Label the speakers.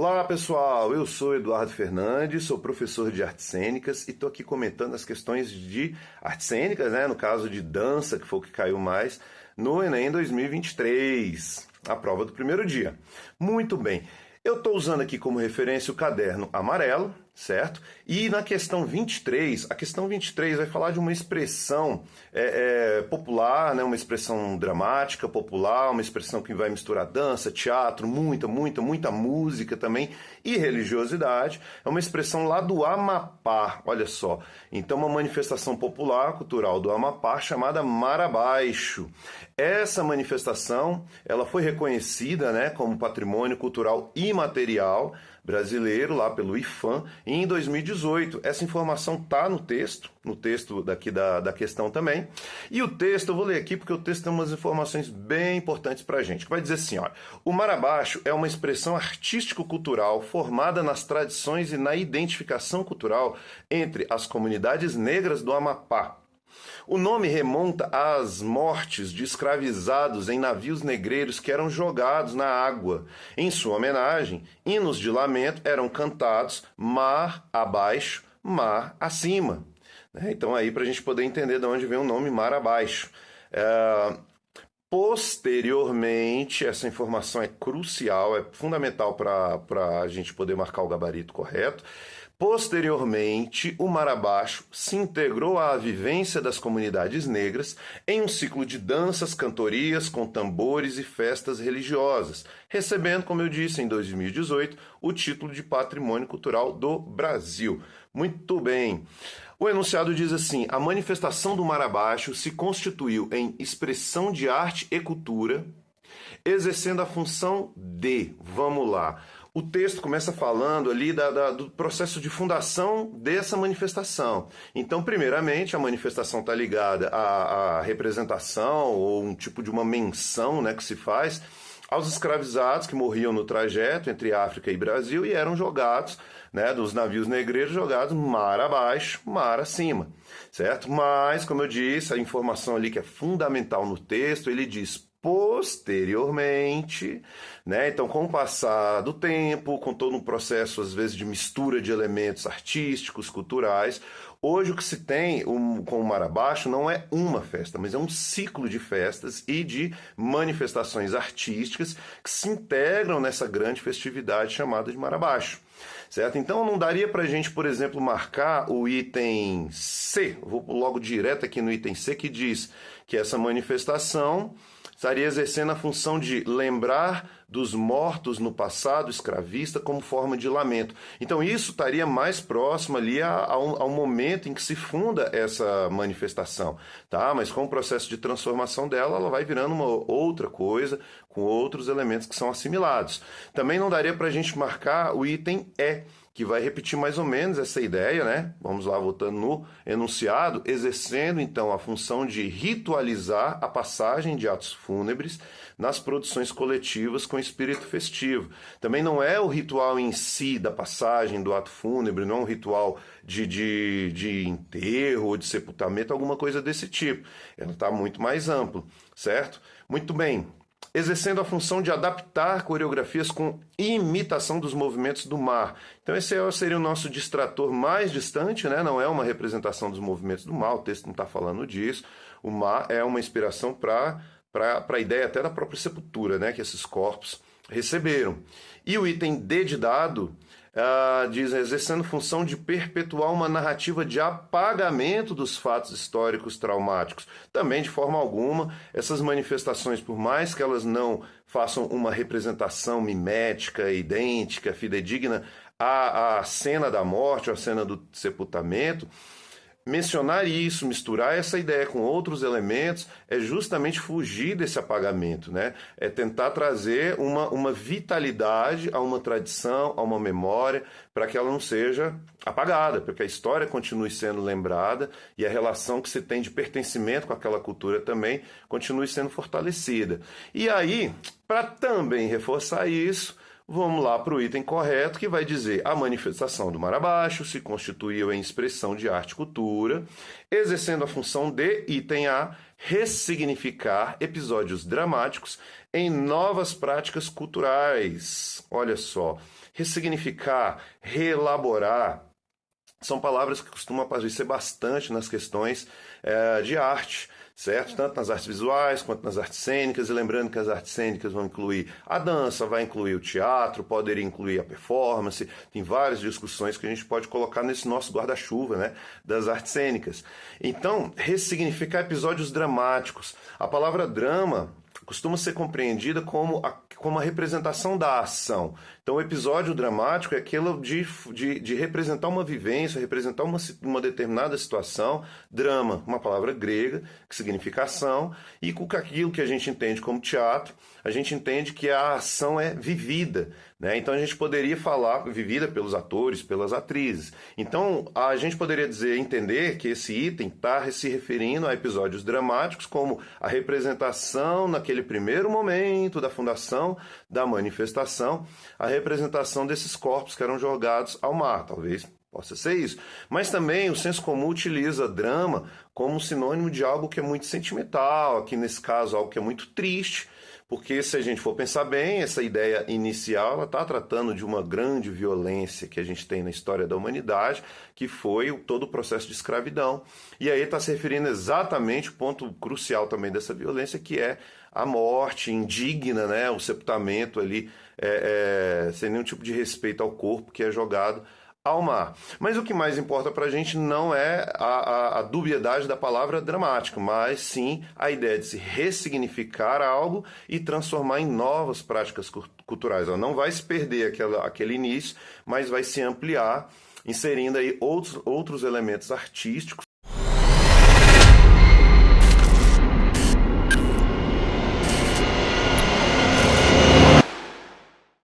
Speaker 1: Olá pessoal, eu sou Eduardo Fernandes, sou professor de artes cênicas e estou aqui comentando as questões de artes cênicas, no caso de dança, que foi o que caiu mais, no Enem 2023, a prova do primeiro dia. Muito bem, eu estou usando aqui como referência o caderno amarelo, certo? E na questão 23, a questão 23 vai falar de uma expressão popular, uma expressão dramática, popular, uma expressão que vai misturar dança, teatro, muita música também e religiosidade. É uma expressão lá do Amapá, olha só. Então, uma manifestação popular, cultural do Amapá, chamada Marabaixo. Essa manifestação, ela foi reconhecida, como patrimônio cultural imaterial brasileiro, lá pelo IPHAN, em 2018. Essa informação está no texto daqui da questão também. E o texto, eu vou ler aqui porque o texto tem umas informações bem importantes para a gente, que vai dizer assim, olha, o Marabaixo é uma expressão artístico-cultural formada nas tradições e na identificação cultural entre as comunidades negras do Amapá. O nome remonta às mortes de escravizados em navios negreiros que eram jogados na água. Em sua homenagem, hinos de lamento eram cantados mar abaixo, mar acima. Então aí para a gente poder entender de onde vem o nome mar abaixo. Posteriormente, essa informação é crucial, é fundamental para a gente poder marcar o gabarito correto. Posteriormente, o Marabaixo se integrou à vivência das comunidades negras em um ciclo de danças, cantorias com tambores e festas religiosas, recebendo, como eu disse, em 2018, o título de Patrimônio Cultural do Brasil. Muito bem. O enunciado diz assim: a manifestação do Marabaixo se constituiu em expressão de arte e cultura, exercendo a função de, vamos lá, o texto começa falando ali do processo de fundação dessa manifestação. Então, primeiramente, a manifestação está ligada à representação ou um tipo de uma menção que se faz aos escravizados que morriam no trajeto entre África e Brasil e eram jogados, dos navios negreiros jogados mar abaixo, mar acima, certo? Mas, como eu disse, a informação ali que é fundamental no texto, ele diz posteriormente, então com o passar do tempo, com todo um processo às vezes de mistura de elementos artísticos, culturais, hoje o que se tem com o Marabaixo não é uma festa, mas é um ciclo de festas e de manifestações artísticas que se integram nessa grande festividade chamada de Marabaixo. Certo? Então não daria para a gente, por exemplo, marcar o item C, vou logo direto aqui no item C, que diz que essa manifestação estaria exercendo a função de lembrar dos mortos no passado escravista como forma de lamento. Então isso estaria mais próximo ali ao momento em que se funda essa manifestação, tá? Mas com o processo de transformação dela, ela vai virando uma outra coisa, com outros elementos que são assimilados. Também não daria para a gente marcar o item E, que vai repetir mais ou menos essa ideia, Vamos lá, voltando no enunciado, exercendo então a função de ritualizar a passagem de atos fúnebres nas produções coletivas com espírito festivo. Também não é o ritual em si da passagem do ato fúnebre, não é um ritual de enterro ou de sepultamento, alguma coisa desse tipo. Ela está muito mais ampla, certo? Muito bem. Exercendo a função de adaptar coreografias com imitação dos movimentos do mar. Então esse seria o nosso distrator mais distante, não é uma representação dos movimentos do mar, o texto não está falando disso. O mar é uma inspiração para a ideia até da própria sepultura, que esses corpos receberam. E o item D de dado diz, exercendo função de perpetuar uma narrativa de apagamento dos fatos históricos traumáticos. Também, de forma alguma, essas manifestações, por mais que elas não façam uma representação mimética, idêntica, fidedigna à cena da morte, ou à cena do sepultamento, mencionar isso, misturar essa ideia com outros elementos, é justamente fugir desse apagamento, É tentar trazer uma vitalidade a uma tradição, a uma memória, para que ela não seja apagada, para que a história continue sendo lembrada e a relação que se tem de pertencimento com aquela cultura também continue sendo fortalecida. E aí, para também reforçar isso, vamos lá para o item correto, que vai dizer: a manifestação do Marabaixo se constituiu em expressão de arte e cultura, exercendo a função de, item A, ressignificar episódios dramáticos em novas práticas culturais. Olha só, ressignificar, reelaborar, são palavras que costumam aparecer bastante nas questões de arte, certo? Tanto nas artes visuais quanto nas artes cênicas, e lembrando que as artes cênicas vão incluir a dança, vai incluir o teatro, poderia incluir a performance, tem várias discussões que a gente pode colocar nesse nosso guarda-chuva, né, das artes cênicas. Então, ressignificar episódios dramáticos. A palavra drama costuma ser compreendida como a representação da ação. Então, o episódio dramático é aquilo de representar uma vivência, representar uma determinada situação. Drama, uma palavra grega, que significa ação, e com aquilo que a gente entende como teatro, a gente entende que a ação é vivida, né? Então, a gente poderia falar vivida pelos atores, pelas atrizes. Então, a gente poderia entender que esse item está se referindo a episódios dramáticos como a representação naquele primeiro momento da fundação, da manifestação, a representação desses corpos que eram jogados ao mar, talvez possa ser isso. Mas também o senso comum utiliza drama como sinônimo de algo que é muito sentimental, aqui nesse caso algo que é muito triste, porque se a gente for pensar bem, essa ideia inicial está tratando de uma grande violência que a gente tem na história da humanidade, que foi todo o processo de escravidão. E aí está se referindo exatamente ao ponto crucial também dessa violência, que é a morte indigna, né? O sepultamento ali, sem nenhum tipo de respeito ao corpo, que é jogado ao mar. Mas o que mais importa para a gente não é a dubiedade da palavra dramática, mas sim a ideia de se ressignificar algo e transformar em novas práticas culturais. Ela não vai se perder aquele início, mas vai se ampliar, inserindo aí outros elementos artísticos